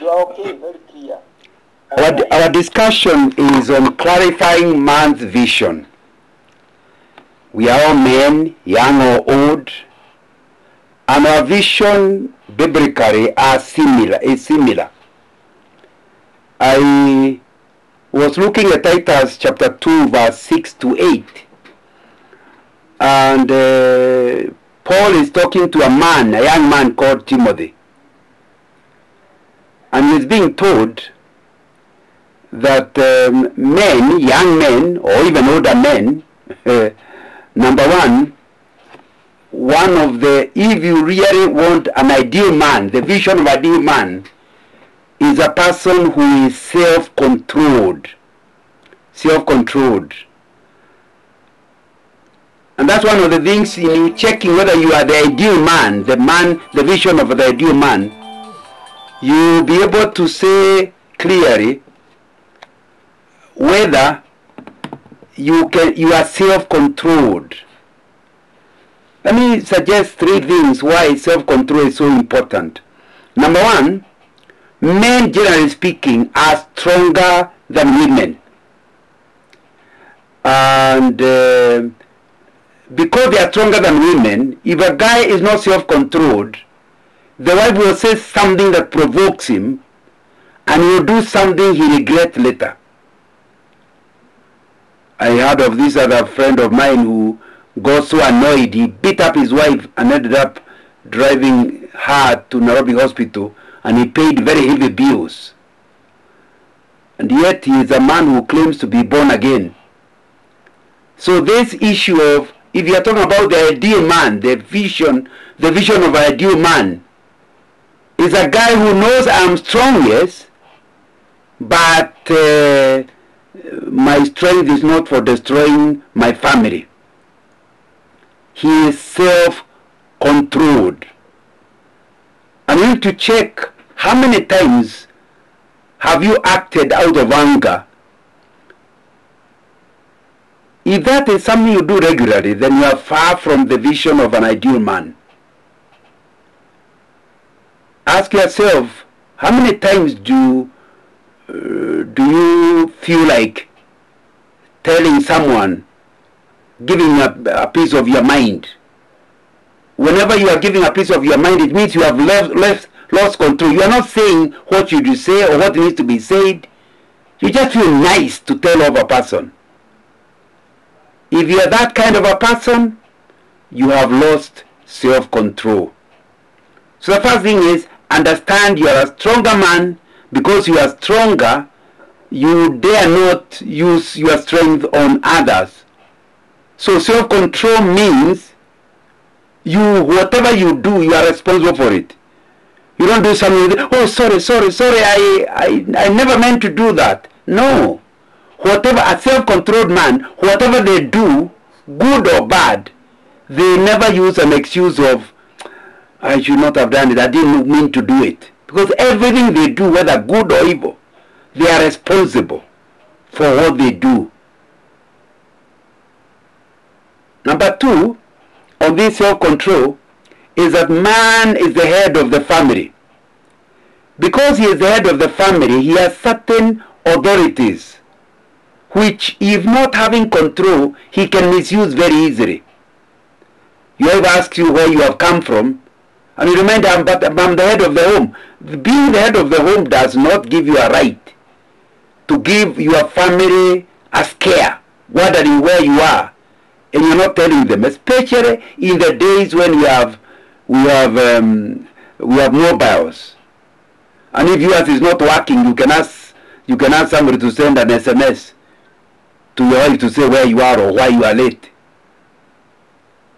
You are okay, very clear. Our discussion is on clarifying man's vision. We are all men, young or old, and our vision biblically is similar. I was looking at Titus chapter 2 verse 6 to 8, and Paul is talking to a young man called Timothy, and he's being told that young men or even older men, number one of the, if you really want an ideal man, the vision of ideal man is a person who is self-controlled. And that's one of the things in you checking whether you are the ideal man, the vision of the ideal man. You'll be able to say clearly whether you are self-controlled. Let me suggest 3 things why self-control is so important. Number 1, men, generally speaking, are stronger than women. And because they are stronger than women, if a guy is not self-controlled, the wife will say something that provokes him, and he will do something he regrets later. I heard of this other friend of mine who got so annoyed, he beat up his wife and ended up driving her to Nairobi hospital, and he paid very heavy bills. And yet he is a man who claims to be born again. So this issue of, if you are talking about the ideal man, the vision of an ideal man, is a guy who knows I'm strong, yes, but my strength is not for destroying my family. He is self-controlled. And you need to check how many times have you acted out of anger. If that is something you do regularly, then you are far from the vision of an ideal man. Ask yourself, how many times do you feel like telling someone, giving a piece of your mind? Whenever you are giving a piece of your mind, it means you have lost control. You are not saying what you should say or what needs to be said. You just feel nice to tell of a person. If you are that kind of a person, you have lost self-control. So the first thing is, understand you are a stronger man. Because you are stronger, you dare not use your strength on others. So self-control means whatever you do, you are responsible for it. You don't do something, oh sorry, I never meant to do that. No. Whatever, a self-controlled man, whatever they do, good or bad, they never use an excuse of, I should not have done it, I didn't mean to do it. Because everything they do, whether good or evil, they are responsible for what they do. Number 2, on this self-control, is that man is the head of the family. Because he is the head of the family, he has certain authorities, which if not having control, he can misuse very easily. Your wife asks you where you have come from, and you remind him, but I'm the head of the home. Being the head of the home does not give you a right to give your family a scare, wondering where you are, and you're not telling them, especially in the days when we have mobiles. And if yours is not working, you can ask somebody to send an SMS to your wife to say where you are or why you are late.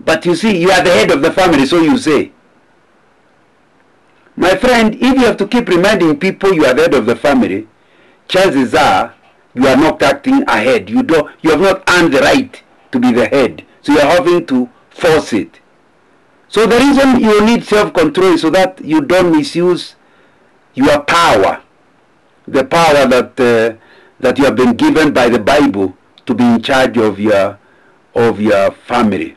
But you see, you are the head of the family, so you say. My friend, if you have to keep reminding people you are the head of the family, chances are you are not acting ahead. You have not earned the right to be the head. So you are having to force it. So the reason you need self-control is so that you don't misuse your power. The power that you have been given by the Bible to be in charge of your family.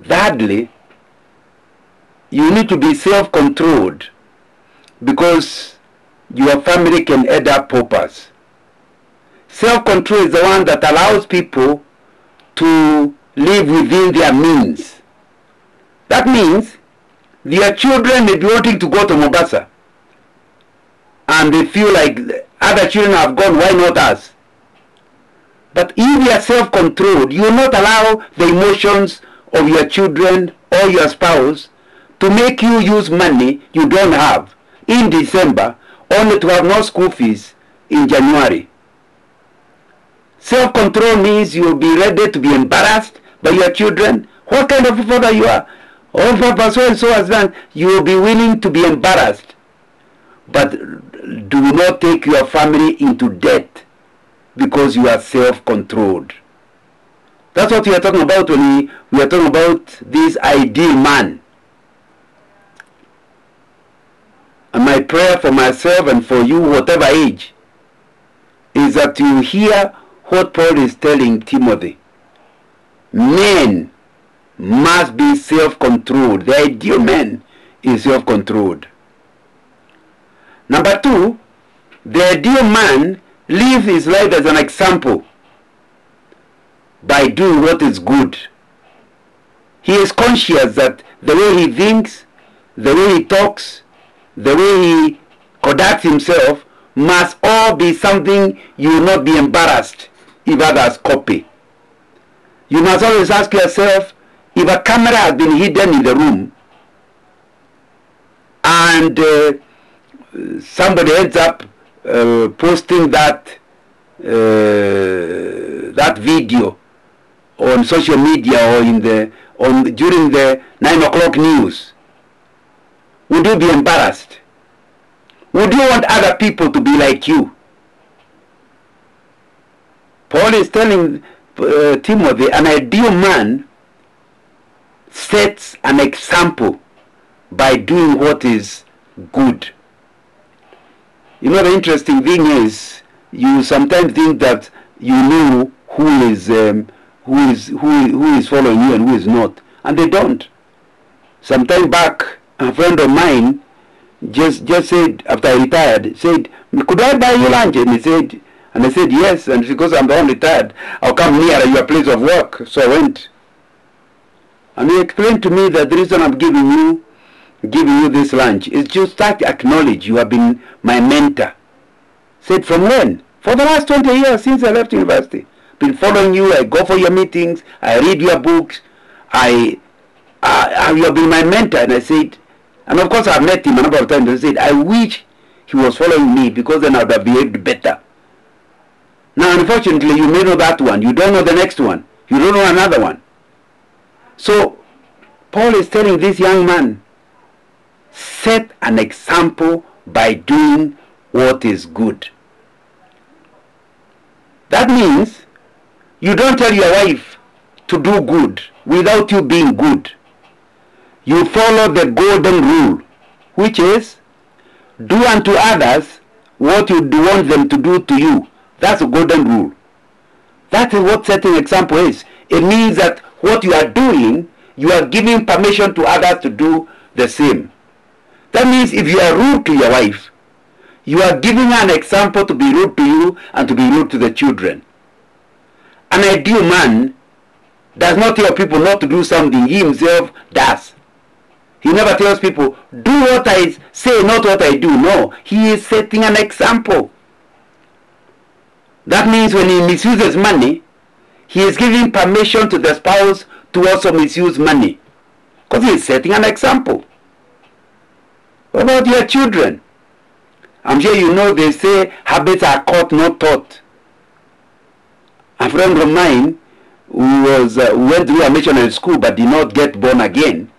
Thirdly, you need to be self-controlled because your family can end up paupers. Self-control is the one that allows people to live within their means. That means their children may be wanting to go to Mombasa, and they feel like other children have gone, why not us? But if you are self-controlled, you will not allow the emotions of your children or your spouse to make you use money you don't have in December only to have no school fees in January. Self-control means you will be ready to be embarrassed by your children. What kind of a father you are? Oh, Papa, so and so has done. You will be willing to be embarrassed. But do not take your family into debt because you are self-controlled. That's what we are talking about when we are talking about this ideal man. And my prayer for myself and for you, whatever age, is that you hear what Paul is telling Timothy. Men must be self-controlled. The ideal man is self-controlled. Number two, the ideal man lives his life as an example by doing what is good. He is conscious that the way he thinks, the way he talks, the way he conducts himself must all be something you will not be embarrassed if others copy. You must always ask yourself, if a camera has been hidden in the room and somebody ends up posting that video on social media or during the 9 o'clock news, would you be embarrassed? Would you want other people to be like you? Paul is telling Timothy, an ideal man sets an example by doing what is good. You know, the interesting thing is, you sometimes think that you know who is following you and who is not, and they don't. Sometime back, a friend of mine just said, after I retired, said, could I buy you lunch? And I said yes, and because I'm the one retired, I'll come near your place of work. So I went. And he explained to me that the reason I'm giving you this lunch is just start to acknowledge you have been my mentor. Said, from when? For the last 20 years since I left university. Been following you, I go for your meetings, I read your books, you have been my mentor. And I said, and of course I've met him a number of times, and I said, I wish he was following me because then I would have behaved better. Now unfortunately you may know that one, you don't know the next one, you don't know another one. So Paul is telling this young man, set an example by doing what is good. That means you don't tell your wife to do good without you being good. You follow the golden rule, which is, do unto others what you want them to do to you. That's a golden rule. That is what setting example is. It means that what you are doing, you are giving permission to others to do the same. That means if you are rude to your wife, you are giving her an example to be rude to you and to be rude to the children. An ideal man does not tell people not to do something he himself does. He never tells people, do what I say, not what I do. No, he is setting an example. That means when he misuses money, he is giving permission to the spouse to also misuse money, because he is setting an example. What about your children? I'm sure you know they say habits are caught, not taught. A friend of mine who went through a missionary school but did not get born again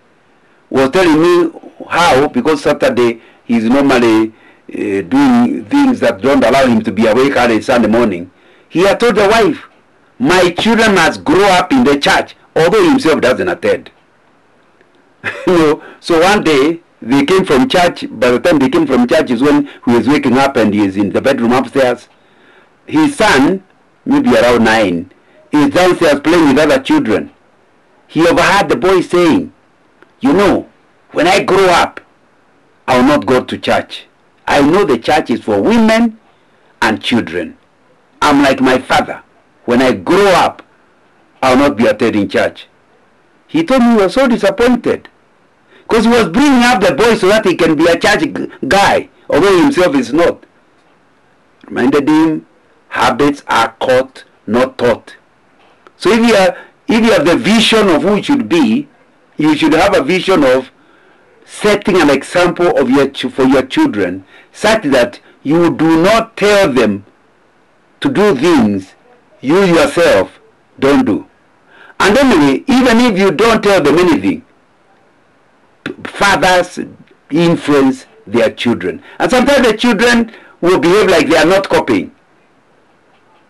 was telling me how, because Saturday he's normally doing things that don't allow him to be awake early Sunday morning. He had told the wife, my children must grow up in the church, although he himself doesn't attend. So one day they came from church. By the time they came from church is when he was waking up and he is in the bedroom upstairs. His son, maybe around 9, is downstairs playing with other children. He overheard the boy saying, you know, when I grow up, I will not go to church. I know the church is for women and children. I'm like my father. When I grow up, I will not be attending church. He told me he was so disappointed. Because he was bringing up the boy so that he can be a church guy, although himself is not. Reminded him, habits are caught, not taught. So if you have the vision of who you should be, you should have a vision of setting an example of for your children, such that you do not tell them to do things you yourself don't do. And anyway, even if you don't tell them anything, fathers influence their children. And sometimes the children will behave like they are not copying.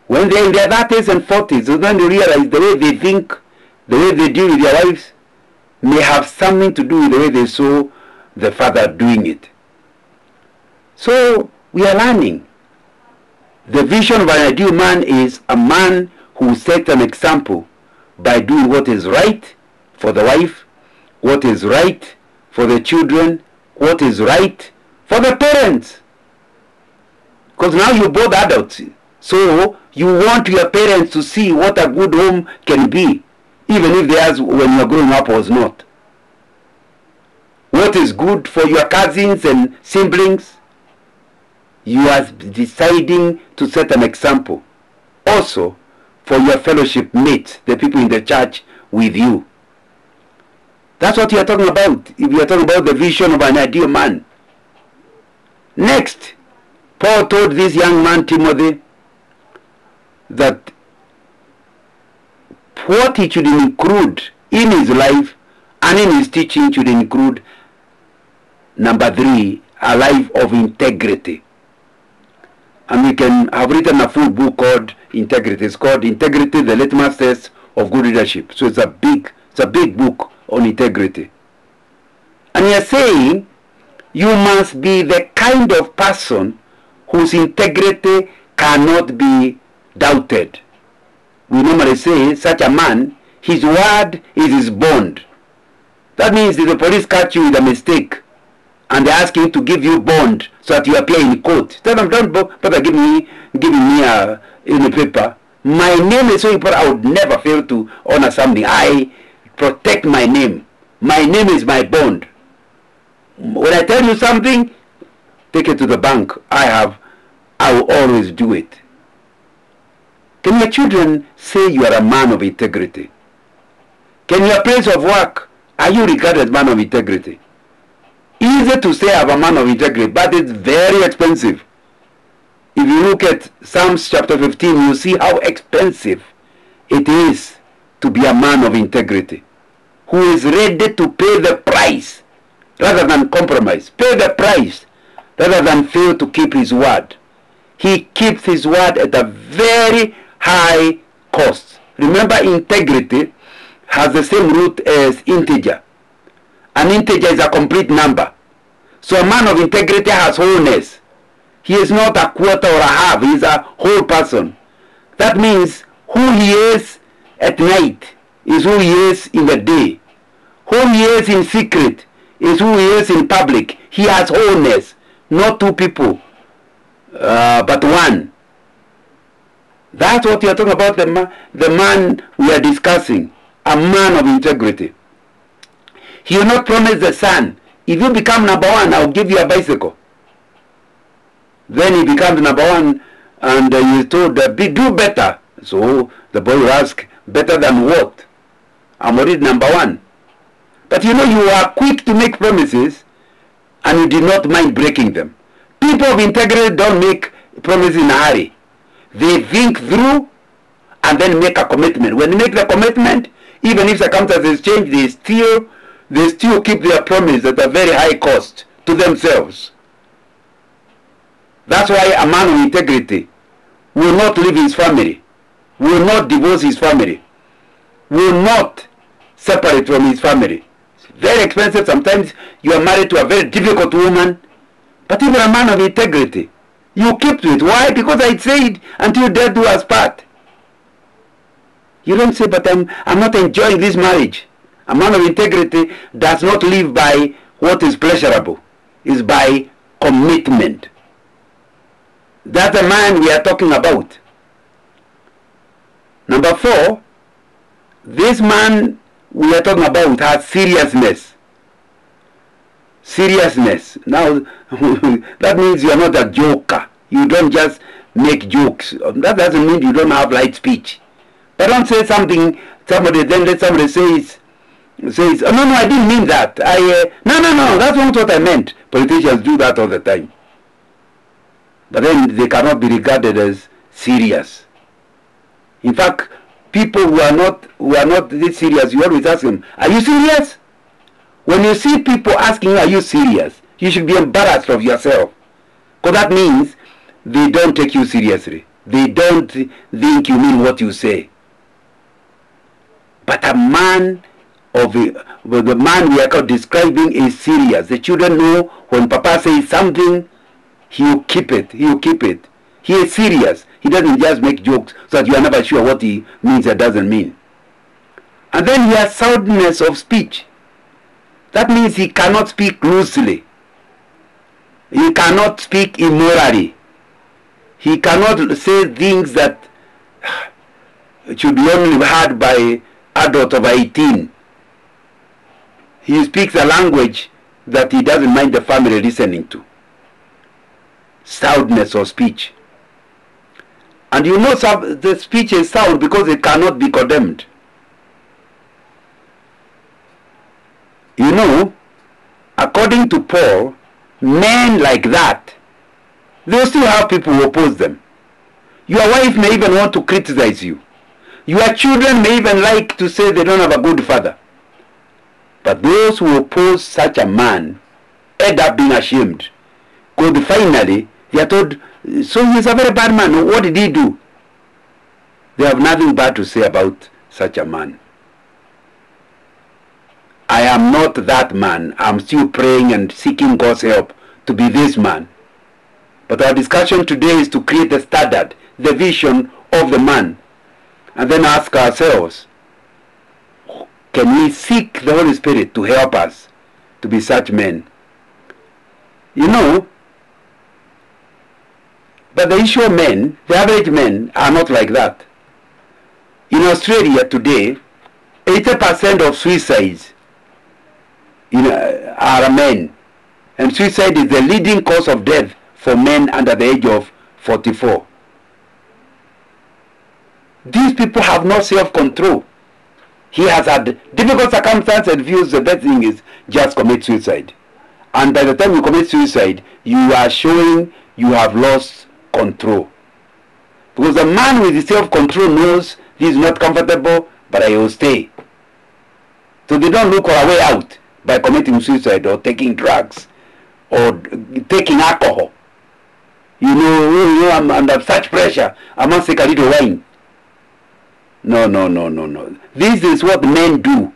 When they're in their 30s and 40s, then they realize the way they think, the way they deal with their wives, may have something to do with the way they saw the father doing it. So we are learning. The vision of an ideal man is a man who sets an example by doing what is right for the wife, what is right for the children, what is right for the parents. Because now you're both adults. So you want your parents to see what a good home can be, even if theirs when you're growing up was not. What is good for your cousins and siblings, you are deciding to set an example. Also for your fellowship mates, the people in the church with you. That's what you are talking about if you are talking about the vision of an ideal man. Next, Paul told this young man Timothy that what he should include in his life and in his teaching should include, number 3, a life of integrity. And we can have written a full book called Integrity. It's called Integrity, the Litmus Test of Good Leadership. So it's a big book on integrity. And you're saying you must be the kind of person whose integrity cannot be doubted. We normally say such a man, his word is his bond. That means if the police catch you with a mistake and they ask you to give you bond so that you appear in court, tell them, don't bother giving me in the paper. My name is so important, I would never fail to honor something. I protect my name. My name is my bond. When I tell you something, take it to the bank. I will always do it. Can your children say you are a man of integrity? Can your place of work, are you regarded as a man of integrity? Easy to say I'm a man of integrity, but it's very expensive. If you look at Psalms chapter 15, you see how expensive it is to be a man of integrity, who is ready to pay the price rather than compromise. Pay the price rather than fail to keep his word. He keeps his word at a very high cost. Remember, integrity has the same root as integer. An integer is a complete number. So a man of integrity has wholeness. He is not a quarter or a half. He is a whole person. That means who he is at night is who he is in the day. Who he is in secret is who he is in public. He has wholeness. Not two people, but one. That's what you are talking about, the man we are discussing. A man of integrity. He will not promise the son, if you become number 1, I will give you a bicycle. Then he becomes number 1 and he is told, do better. So the boy will ask, better than what? I'm already number 1. But you know, you are quick to make promises and you did not mind breaking them. People of integrity don't make promises in a hurry. They think through and then make a commitment. When they make the commitment, even if circumstances change, they still keep their promise at a very high cost to themselves. That's why a man of integrity will not leave his family, will not divorce his family, will not separate from his family. It's very expensive. Sometimes you are married to a very difficult woman, but even a man of integrity, you keep to it. Why? Because I said, until death do us part. You don't say, but I'm not enjoying this marriage. A man of integrity does not live by what is pleasurable. is by commitment. That's the man we are talking about. Number 4, this man we are talking about has seriousness. Seriousness. Now, that means you are not a joker. You don't just make jokes. That doesn't mean you don't have light speech. But don't say something, then let somebody says, oh, no, I didn't mean that. No, that's not what I meant. Politicians do that all the time. But then they cannot be regarded as serious. In fact, people who are not this serious, you always ask them, are you serious? When you see people asking you, are you serious? You should be embarrassed of yourself. Because that means they don't take you seriously. They don't think you mean what you say. But a man the man we are describing is serious. The children know when Papa says something, he'll keep it. He is serious. He doesn't just make jokes so that you are never sure what he means or doesn't mean. And then he has soundness of speech. That means he cannot speak loosely. He cannot speak immorally. He cannot say things that should be only heard by adults of 18. He speaks a language that he doesn't mind the family listening to. Soundness of speech. And you know the speech is sound because it cannot be condemned. You know, according to Paul, men like that, they will still have people who oppose them. Your wife may even want to criticize you. Your children may even like to say they don't have a good father. But those who oppose such a man end up being ashamed. Because finally, they are told, so he's a very bad man. What did he do? They have nothing bad to say about such a man. I am not that man. I'm still praying and seeking God's help to be this man. But our discussion today is to create the standard, the vision of the man. And then ask ourselves, can we seek the Holy Spirit to help us to be such men? You know, but the issue of men, the average men, are not like that. In Australia today, 80% of suicides are men. And suicide is the leading cause of death for men under the age of 44. These people have no self-control. He has had difficult circumstances and feels the best thing is just commit suicide. And by the time you commit suicide, you are showing you have lost control. Because the man with the self-control knows this is not comfortable, but I will stay. So they don't look for a way out by committing suicide or taking drugs or taking alcohol. You know, I'm under such pressure, I must take a little wine. No. This is what men do.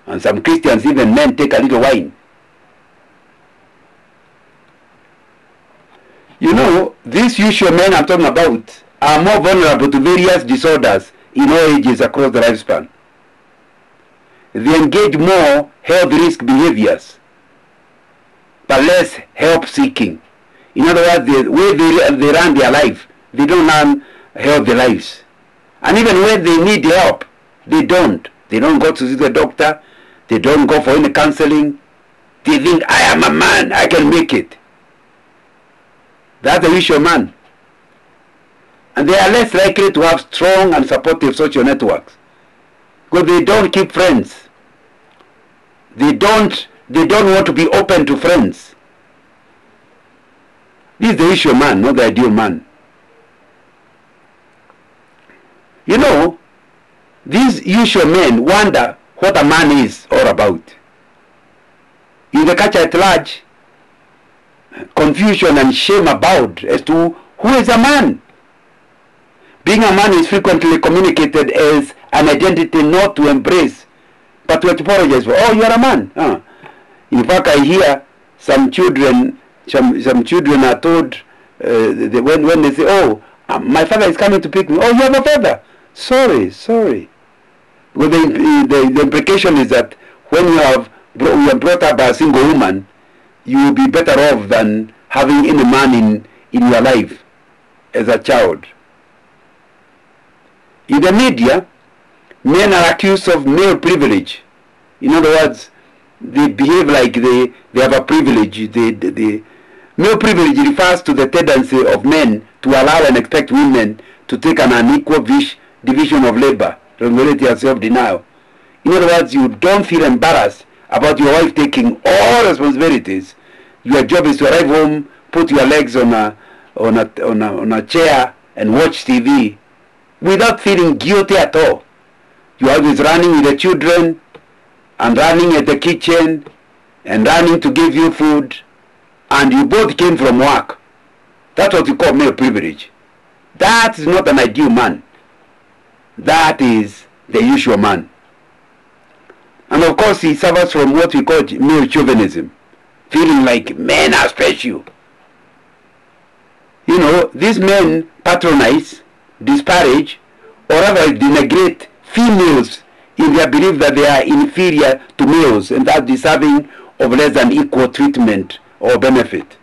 And some Christians, even men, take a little wine. You know, these usual men I'm talking about are more vulnerable to various disorders in all ages across the lifespan. They engage more health risk behaviors, but less help seeking. In other words, the way they run their life, they don't run healthy lives. And even when they need help, they don't. They don't go to see the doctor. They don't go for any counseling. They think, I am a man, I can make it. That's the usual man. And they are less likely to have strong and supportive social networks. Because they don't keep friends. They don't want to be open to friends. This is the usual man, not the ideal man. You know, these usual men wonder what a man is all about. In the culture at large, confusion and shame abound as to who is a man. Being a man is frequently communicated as an identity not to embrace, but to apologize for. Oh, you are a man. In fact, I hear some children are told when they say, oh, my father is coming to pick me. Oh, you have a father. Sorry. Well, the implication is that when you are brought up by a single woman, you will be better off than having any man in your life as a child. In the media, men are accused of male privilege. In other words, they behave like they have a privilege. The male privilege refers to the tendency of men to allow and expect women to take an unequal division of labor, responsibility and self-denial. In other words, you don't feel embarrassed about your wife taking all responsibilities. Your job is to arrive home, put your legs on a chair and watch TV without feeling guilty at all. You're always running with the children and running at the kitchen and running to give you food, and you both came from work. That's what you call male privilege. That is not an ideal man. That is the usual man. And of course he suffers from what we call male chauvinism, feeling like men are special. You know, these men patronize, disparage, or rather denigrate females in their belief that they are inferior to males and are deserving of less than equal treatment or benefit.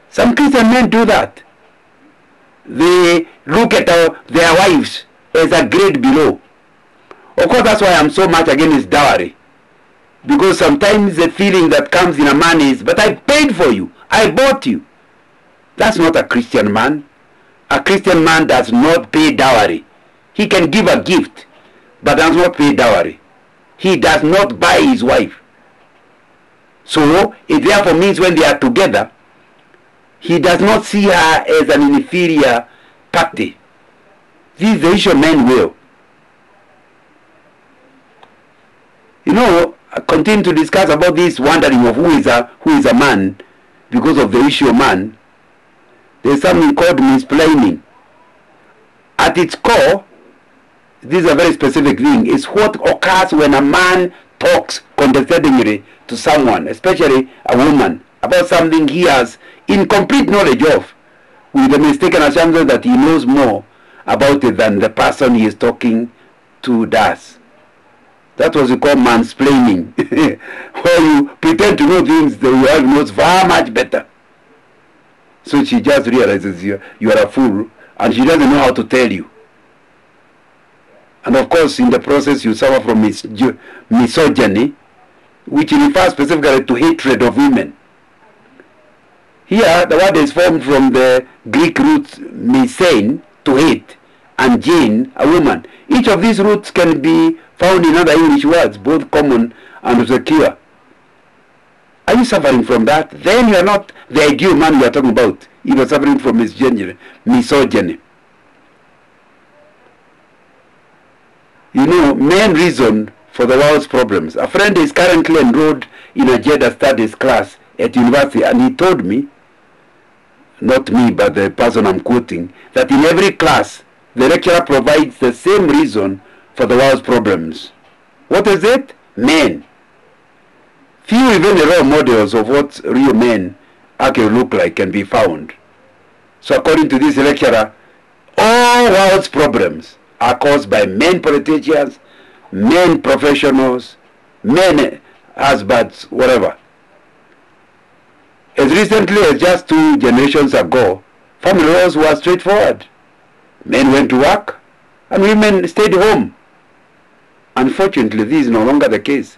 Some Christian men do that. They look at their wives as a grade below. Of course, that's why I'm so much against dowry. Because sometimes the feeling that comes in a man is, but I paid for you, I bought you. That's not a Christian man. A Christian man does not pay dowry. He can give a gift, but does not pay dowry. He does not buy his wife. So it therefore means when they are together, he does not see her as an inferior party. This is the issue men will. You know, I continue to discuss about this wondering of who is a man because of the issue of man. There is something called mansplaining. At its core, this is a very specific thing, is what occurs when a man talks condescendingly to someone, especially a woman, about something he has incomplete knowledge of, with the mistaken assumption that he knows more about it than the person he is talking to does. That was called mansplaining, where you pretend to know things that your wife knows far much better. So she just realizes you are a fool, and she doesn't know how to tell you. And of course, in the process, you suffer from misogyny, which refers specifically to hatred of women. Here, the word is formed from the Greek roots misein, to hate, and gein, a woman. Each of these roots can be found in other English words, both common and obscure. Are you suffering from that? Then you are not the ideal man we are talking about. You are suffering from misogyny. You know, men reason for the world's problems. A friend is currently enrolled in a gender studies class at university, and he told me, not me but the person I'm quoting, that in every class the lecturer provides the same reason for the world's problems. What is it? Men. Few even the role models of what real men actually look like can be found. So according to this lecturer, all world's problems are caused by men politicians, men professionals, men husbands, whatever. As recently as just 2 generations ago, family laws were straightforward. Men went to work and women stayed home. Unfortunately, this is no longer the case.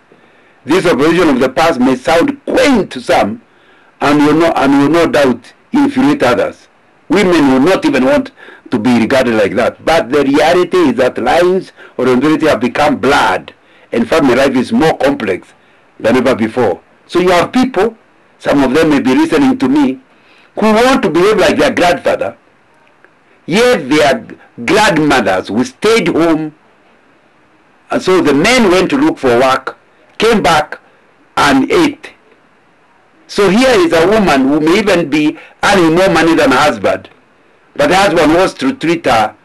This opposition of the past may sound quaint to some and will no doubt infuriate others. Women will not even want to be regarded like that. But the reality is that lines of responsibility have become blurred and family life is more complex than ever before. So you have people, some of them may be listening to me, who want to behave like their grandfather, yet their grandmothers who stayed home, and so the men went to look for work, came back and ate. So here is a woman who may even be earning more money than her husband, but the husband wants to treat her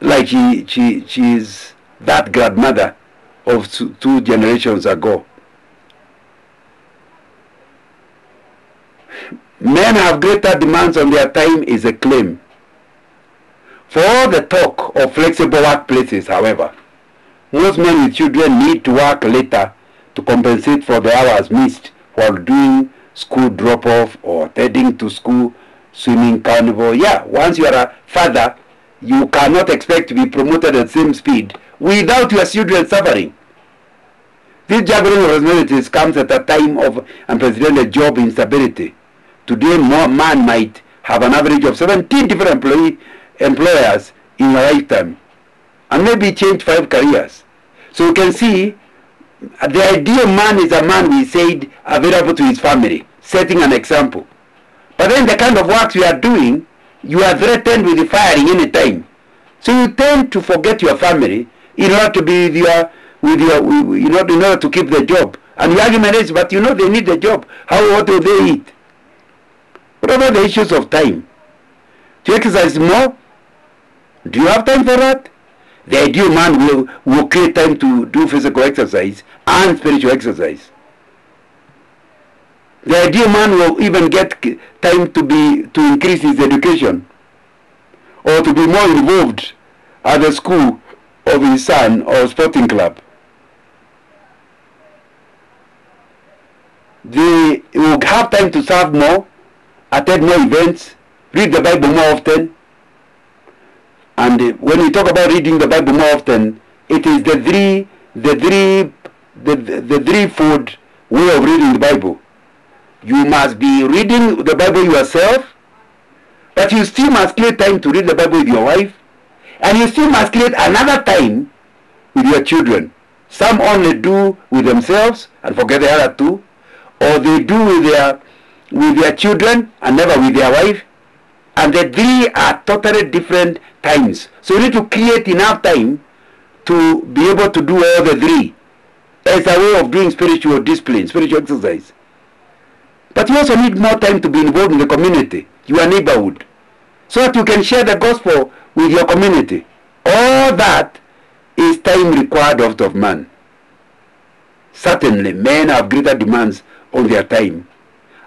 like she is that grandmother of 2 generations ago. Men have greater demands on their time is a claim. For all the talk of flexible workplaces, however, most men with children need to work later to compensate for the hours missed while doing school drop-off or heading to school, swimming carnival. Yeah, once you are a father, you cannot expect to be promoted at the same speed without your children suffering. This juggling of responsibilities comes at a time of unprecedented job instability. Today, man might have an average of 17 different employers in a lifetime, and maybe change 5 careers. So you can see, the ideal man is a man, we said, available to his family, setting an example. But then the kind of work you are doing, you are threatened with firing any time. So you tend to forget your family in order to be in order to keep the job. And the argument is, but they need the job. What do they eat? What about the issues of time? To exercise more? Do you have time for that? The ideal man will create time to do physical exercise and spiritual exercise. The ideal man will even get time to increase his education, or to be more involved at the school of his son or sporting club. They will have time to serve more, attend more events, read the Bible more often. And when we talk about reading the Bible more often, it is the threefold way of reading the Bible. You must be reading the Bible yourself, but you still must create time to read the Bible with your wife, and you still must create another time with your children. Some only do with themselves and forget the other two, or they do with their children and never with their wife. And the three are totally different times. So you need to create enough time to be able to do all the three as a way of doing spiritual discipline, spiritual exercise. But you also need more time to be involved in the community, your neighborhood, so that you can share the gospel with your community. All that is time required of man. Certainly, men have greater demands on their time,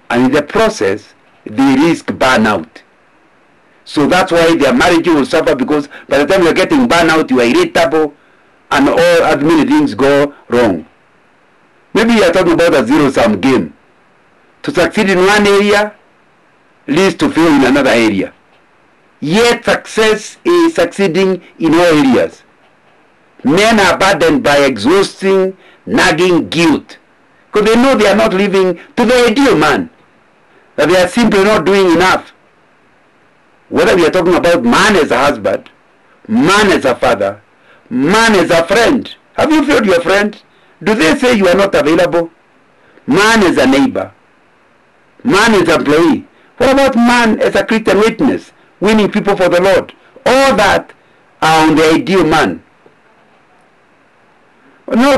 and in the process, they risk burnout. So that's why their marriage will suffer, because by the time you're getting burnout, you are irritable, and all as many things go wrong. Maybe you are talking about a zero-sum game. To succeed in one area leads to fail in another area. Yet success is succeeding in all areas. Men are burdened by exhausting, nagging guilt, because they know they are not living to the ideal man, that they are simply not doing enough. Whether we are talking about man as a husband, man as a father, man as a friend. Have you failed your friend? Do they say you are not available? Man as a neighbor, man as an employee. What about man as a Christian witness, winning people for the Lord? All that are on the ideal man. No,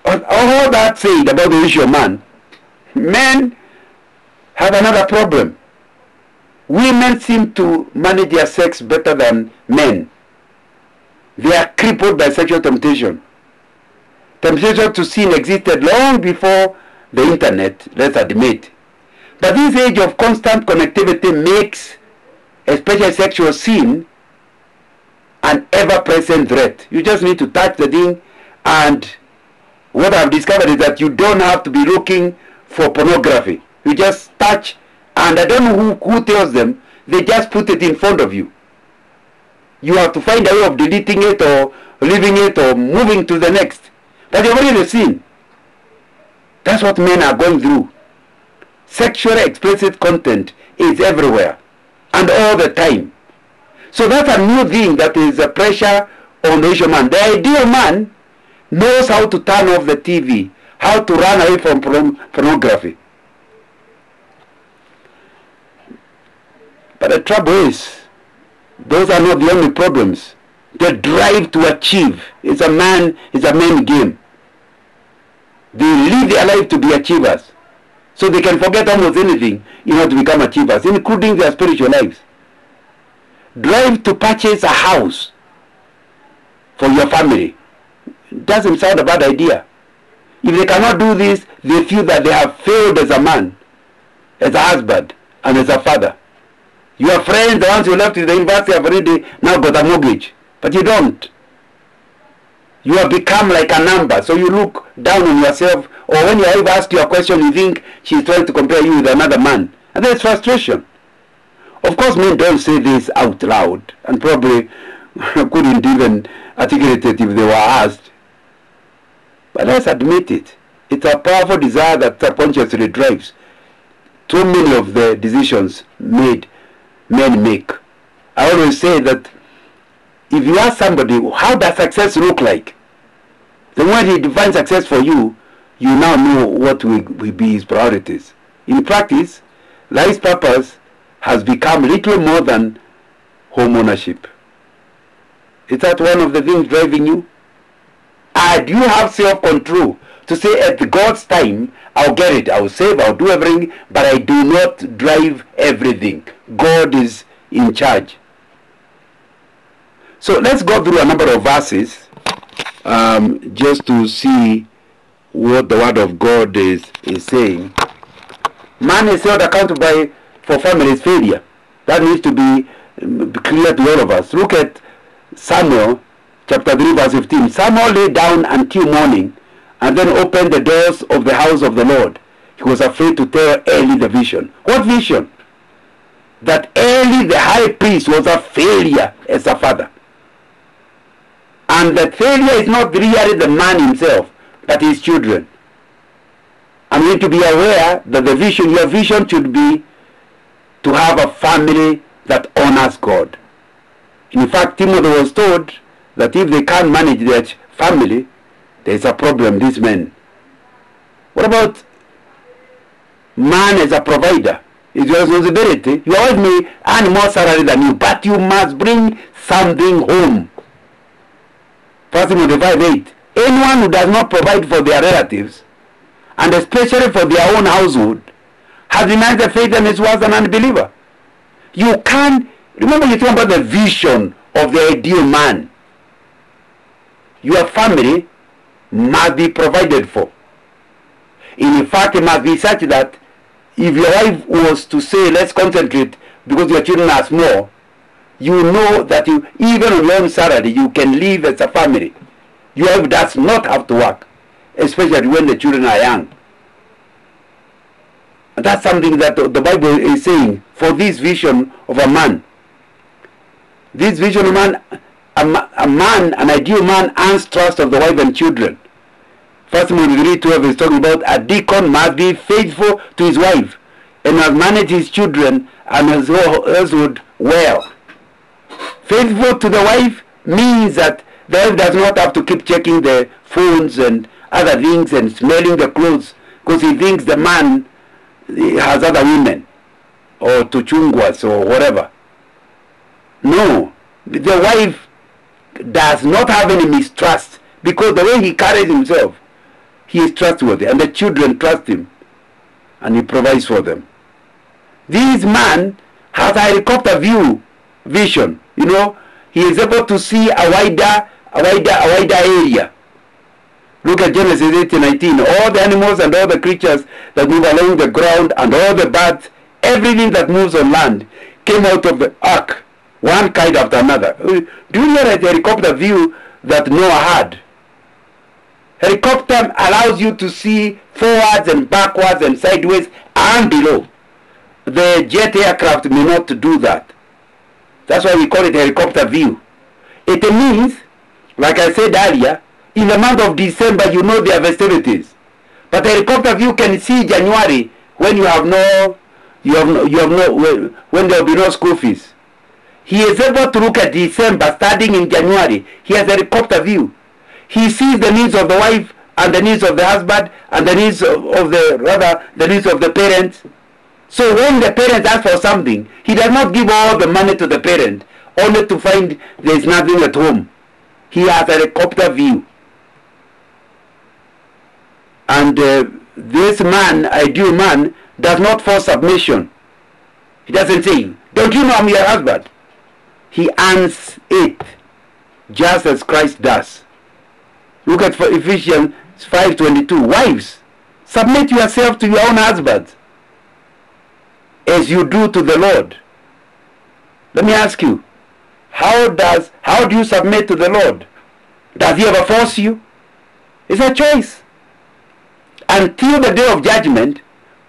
all that said about the issue of man, men have another problem. Women seem to manage their sex better than men. They are crippled by sexual temptation. Temptation to sin existed long before the internet, let's admit. But this age of constant connectivity makes, especially sexual sin, an ever-present threat. You just need to touch the thing, and what I've discovered is that you don't have to be looking for pornography. You just touch, and I don't know who tells them, they just put it in front of you. You have to find a way of deleting it or leaving it or moving to the next. But you've already seen. That's what men are going through. Sexually explicit content is everywhere and all the time. So that's a new thing that is a pressure on the issue man. The ideal man knows how to turn off the TV, how to run away from pornography. But the trouble is, those are not the only problems. The drive to achieve is a man game. They live their life to be achievers. So they can forget almost anything in order to become achievers, including their spiritual lives. Drive to purchase a house for your family. Doesn't sound a bad idea. If they cannot do this, they feel that they have failed as a man, as a husband, and as a father. Your friends, the ones you left in the university, have already now got a mortgage. But you don't. You have become like a number, so you look down on yourself Or when your wife asks you a question, you think she's trying to compare you with another man. And there's frustration. Of course, men don't say this out loud, and probably couldn't even articulate it if they were asked. But let's admit it. It's a powerful desire that subconsciously drives too many of the decisions men make. I always say that if you ask somebody, how does success look like? Then when he defines success for you, you now know what will be his priorities. In practice, life's purpose has become little more than home ownership. Is that one of the things driving you? Do you have self-control to say at God's time, I'll get it, I'll save, I'll do everything, but I do not drive everything. God is in charge. So let's go through a number of verses just to see what the word of God is saying. Man is held accountable for family's failure. That needs to be clear to all of us. Look at Samuel chapter 3 verse 15. Samuel lay down until morning and then opened the doors of the house of the Lord. He was afraid to tell Eli the vision. What vision? That Eli the high priest was a failure as a father. And that failure is not really the man himself, but his children. And we need to be aware that the vision, your vision should be to have a family that honors God. In fact, Timothy was told that if they can't manage their family, there is a problem, these men. What about man as a provider? It's your responsibility. Your wife may earn more salary than you, but you must bring something home. 1 Timothy 5:8. Anyone who does not provide for their relatives, and especially for their own household, has denied the faith and is worse than an unbeliever. You can't, remember you talk about the vision of the ideal man. Your family must be provided for. In fact, it must be such that if your wife was to say, let's concentrate because your children are small, you know that you, even on your own salary, you can live as a family. Your wife does not have to work, especially when the children are young. And that's something that the Bible is saying for this vision of a man. This vision of man, an ideal man earns trust of the wife and children. 1 Timothy 3:12 is talking about a deacon must be faithful to his wife and must manage his children and his household well. Faithful to the wife means that the wife does not have to keep checking the phones and other things and smelling the clothes because he thinks the man has other women or tuchungwas or whatever. No, the wife does not have any mistrust because the way he carries himself, he is trustworthy and the children trust him and he provides for them. This man has a helicopter view vision. You know, he is able to see a wider area. Look at Genesis 18:19. All the animals and all the creatures that move along the ground and all the birds, everything that moves on land came out of the ark, one kind after another. Do you realize the helicopter view that Noah had? Helicopter allows you to see forwards and backwards and sideways and below. The jet aircraft may not do that. That's why we call it helicopter view. It means, like I said earlier, in the month of December you know there are festivities. But the helicopter view can see January when you have no when there will be no school fees. He is able to look at December starting in January. He has a helicopter view. He sees the needs of the wife and the needs of the husband and the needs of the needs of the parents. So when the parent asks for something, he does not give all the money to the parent, only to find there is nothing at home. He has a helicopter view. And this man, ideal man, does not force submission. He doesn't say, don't you know I'm your husband? He earns it, just as Christ does. Look at Ephesians 5:22. Wives, submit yourself to your own husbands, as you do to the Lord. Let me ask you, how do you submit to the Lord? Does he ever force you? It's a choice. until the day of judgment,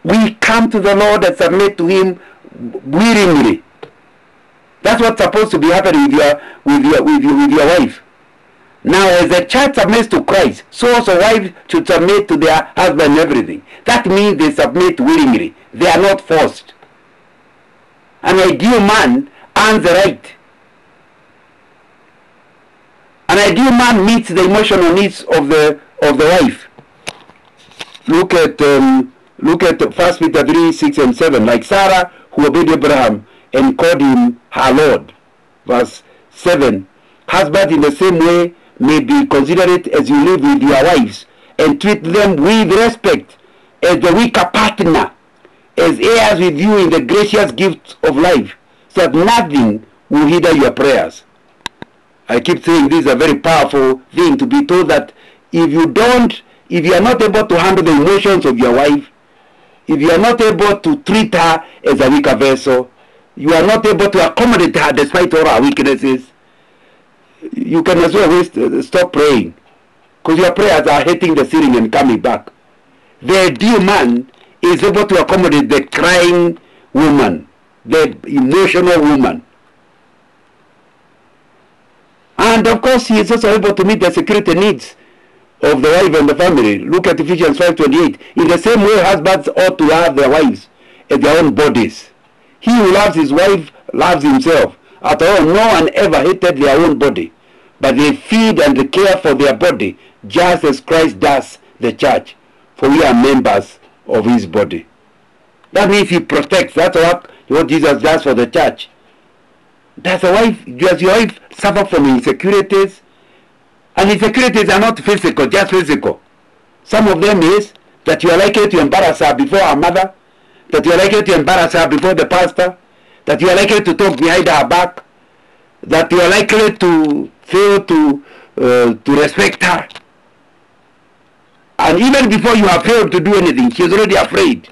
we come to the Lord and submit to Him willingly. That's what's supposed to be happening with your wife. Now, as the church submits to Christ, so also wives should submit to their husband and everything. That means they submit willingly. They are not forced. An ideal man earns the right. An ideal man meets the emotional needs of the wife. Look at 1 Peter 3, 6 and 7. Like Sarah, who obeyed Abraham and called him her Lord. Verse 7. Husbands, in the same way, may be considerate as you live with your wives, and treat them with respect as the weaker partner, as heirs with you in the gracious gift of life, so that nothing will hinder your prayers. I keep saying this is a very powerful thing, to be told that if you are not able to handle the emotions of your wife, if you are not able to treat her as a weaker vessel, you are not able to accommodate her despite all her weaknesses, you can as well stop praying, because your prayers are hitting the ceiling and coming back. The ideal man is able to accommodate the crying woman, the emotional woman. And of course, he is also able to meet the security needs of the wife and the family. Look at Ephesians 5:28. In the same way, husbands ought to love their wives as their own bodies. He who loves his wife loves himself. After all, no one ever hated their own body, but they feed and care for their body, just as Christ does the church, for we are members of his body. That means he protects. That's what Jesus does for the church. Does your wife suffer from insecurities? And insecurities are not physical, just physical. Some of them is that you are likely to embarrass her before her mother, that you are likely to embarrass her before the pastor, that you are likely to talk behind her back, that you are likely to fail to respect her. And even before you have failed to do anything, she is already afraid.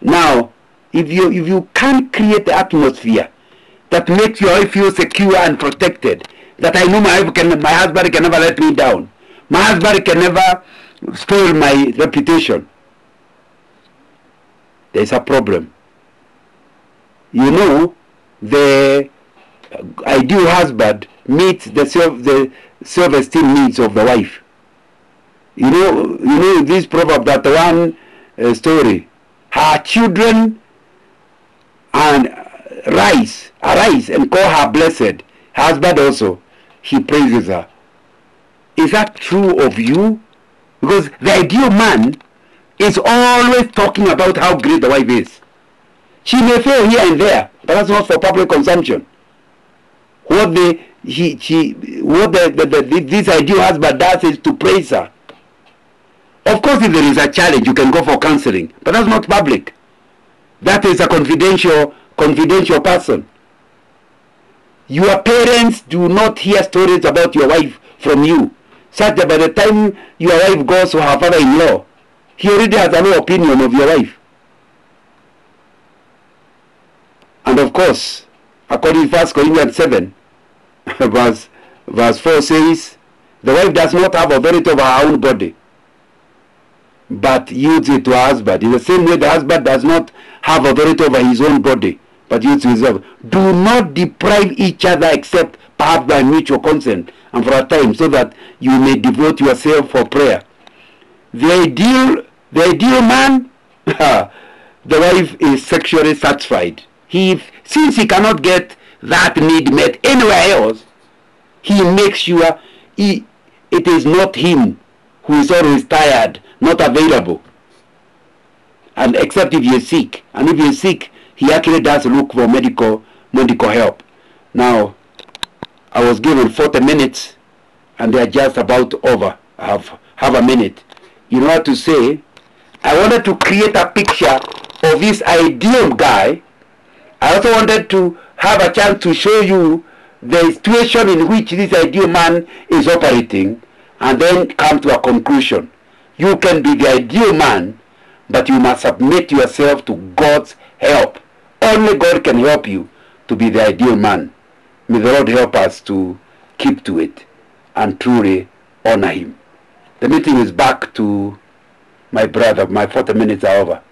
Now, if you can't create the atmosphere that makes your wife feel secure and protected, that I know my husband can never let me down, my husband can never spoil my reputation, there is a problem. You know, the ideal husband meets the self-esteem needs of the wife. You know this proverb, that one story. Her children arise and call her blessed. Her husband also, he praises her. Is that true of you? Because the ideal man is always talking about how great the wife is. She may fail here and there, but that's not for public consumption. What this ideal husband does is to praise her. Of course, if there is a challenge, you can go for counseling, but that's not public. That is a confidential person. Your parents do not hear stories about your wife from you, such that by the time your wife goes to her father-in-law, he already has an opinion of your wife. And of course, according to 1 Corinthians 7, verse 4 says, the wife does not have authority over her own body, but yields it to her husband. In the same way, the husband does not have authority over his own body, but yields to himself. Do not deprive each other except perhaps by mutual consent and for a time, so that you may devote yourself for prayer. The ideal man, the wife is sexually satisfied. Since he cannot get that need met anywhere else, he makes sure it is not him who is always tired, not available, and except if he is sick. And if he is sick, he actually does look for medical help. Now, I was given 40 minutes, and they are just about over. I have a minute. You know what to say? I wanted to create a picture of this ideal guy. I also wanted to have a chance to show you the situation in which this ideal man is operating, and then come to a conclusion. You can be the ideal man, but you must submit yourself to God's help. Only God can help you to be the ideal man. May the Lord help us to keep to it and truly honor him. The meeting is back to my brother. My 40 minutes are over.